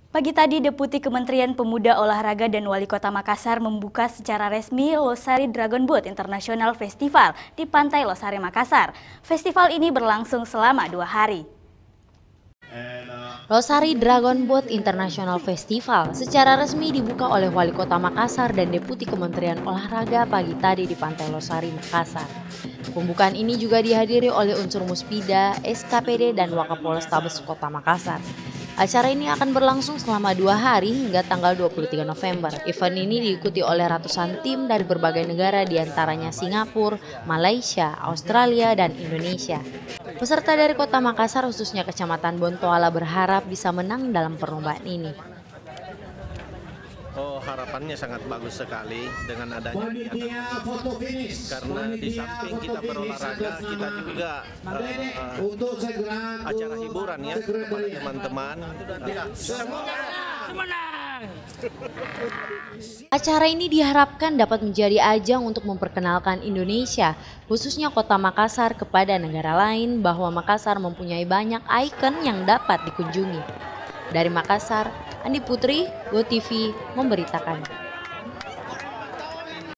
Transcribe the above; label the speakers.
Speaker 1: Pagi tadi, Deputi Kementerian Pemuda, Olahraga dan Wali Kota Makassar membuka secara resmi Losari Dragon Boat International Festival di Pantai Losari, Makassar. Festival ini berlangsung selama 2 hari.
Speaker 2: Losari Dragon Boat International Festival secara resmi dibuka oleh Wali Kota Makassar dan Deputi Kementerian Olahraga pagi tadi di Pantai Losari, Makassar. Pembukaan ini juga dihadiri oleh unsur Muspida, SKPD, dan Wakapolrestabes Kota Makassar. Acara ini akan berlangsung selama 2 hari hingga tanggal 23 November. Event ini diikuti oleh ratusan tim dari berbagai negara diantaranya Singapura, Malaysia, Australia, dan Indonesia. Peserta dari Kota Makassar khususnya Kecamatan Bontoala berharap bisa menang dalam perlombaan ini.
Speaker 3: Harapannya sangat bagus sekali dengan adanya karena di samping kita berolahraga, kita juga acara hiburan ya kepada teman-teman.
Speaker 2: Acara ini diharapkan dapat menjadi ajang untuk memperkenalkan Indonesia, khususnya Kota Makassar kepada negara lain bahwa Makassar mempunyai banyak ikon yang dapat dikunjungi. Dari Makassar, Andi Putri, GoTV memberitakan.